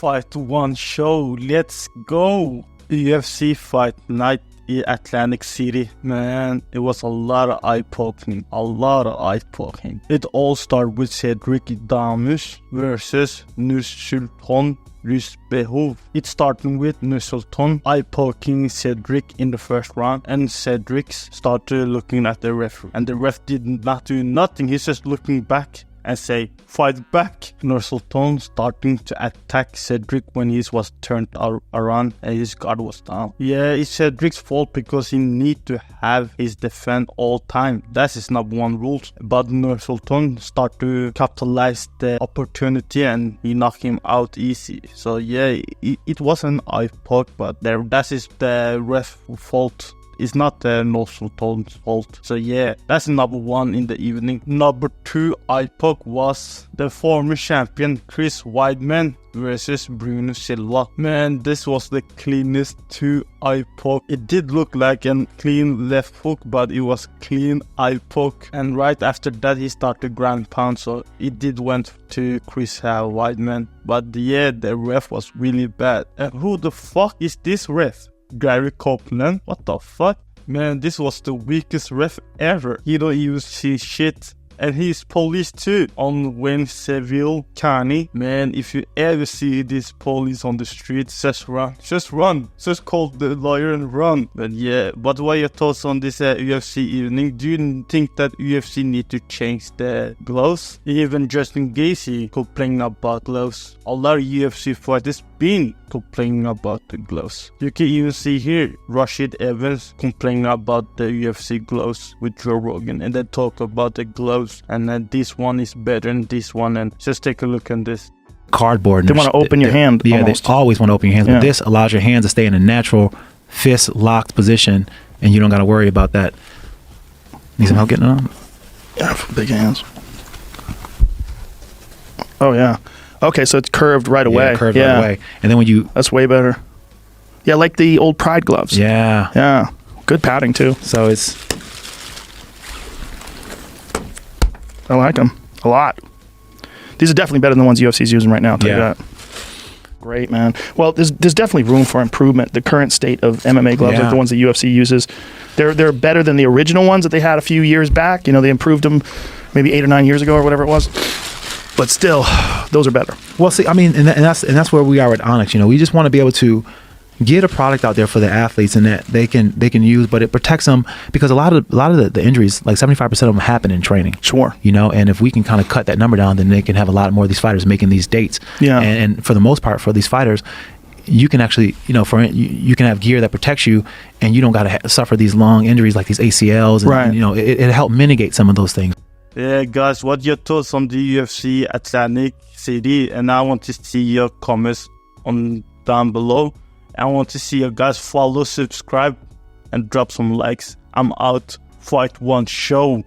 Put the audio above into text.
Fight One show. Let's go. UFC Fight Night in Atlantic City. Man, it was a lot of eye-poking. It all started with Cedric Damus versus Nursultan Ruzbehov. It started with Nursultan eye-poking Cedric in the first round, and Cedric started looking at the referee, and the ref did not do nothing. He's just looking back and say, fight back. Nursultan starting to attack Cedric when he was turned around and his guard was down. Yeah, it's Cedric's fault because he need to have his defense all time. That's his number one rule. But Nursultan start to capitalize the opportunity and he knocked him out easy. So yeah, it was an eye poke, but that is the ref fault. It's not Nursultan's fault. So yeah, that's number one in the evening. Number two eye poke was the former champion Chris Weidman versus Bruno Silva. Man, this was the cleanest two eye poke. It did look like a clean left hook, but it was clean eye poke. And right after that, he started ground pound, so it did went to Chris Weidman. But yeah, the ref was really bad. And who the fuck is this ref? Gary Copeland? What the fuck? Man, this was the weakest ref ever. He don't even see shit. And he's police too. On Wayne Seville Carney. Man, if you ever see this police on the street, just run. Just run. Just call the lawyer and run. But yeah, but what are your thoughts on this UFC evening? Do you think that UFC need to change the gloves? Even Justin Gaethje complaining about gloves. A lot of UFC fighters been complaining about the gloves. You can even see here Rashid Evans complaining about the UFC gloves with Joe Rogan, and they talk about the gloves and then this one is better than this one, and just take a look at this. Cardboard. They want to open your hand. Yeah, almost. they always want to open your hands, but this allows your hands to stay in a natural fist locked position, and you don't got to worry about that. Need some help getting it on? Yeah, for big hands. Oh yeah. Okay, so it's curved right away. Yeah, curved right away. And then when you... That's way better. Yeah, like the old Pride gloves. Yeah. Yeah. Good padding, too. So it's... I like them a lot. These are definitely better than the ones UFC's using right now, I'll tell you that. Great, man. Well, there's definitely room for improvement. The current state of MMA gloves, like the ones that UFC uses, they're better than the original ones that they had a few years back. You know, they improved them maybe 8 or 9 years ago or whatever it was. But still, those are better. Well, see, I mean, and that's where we are at Onyx. You know, we just want to be able to get a product out there for the athletes and that they can use, but it protects them because a lot of the injuries, like 75% of them happen in training. Sure. You know, and if we can kind of cut that number down, then they can have a lot more of these fighters making these dates. Yeah. And for the most part, for these fighters, you can actually, you know, you can have gear that protects you, and you don't got to suffer these long injuries like these ACLs. And, and you know, it helped mitigate some of those things. Yeah, guys, what your thoughts on the UFC Atlantic City? And I want to see your comments on down below. I want to see you guys follow, subscribe, and drop some likes. I'm out. Fight One show.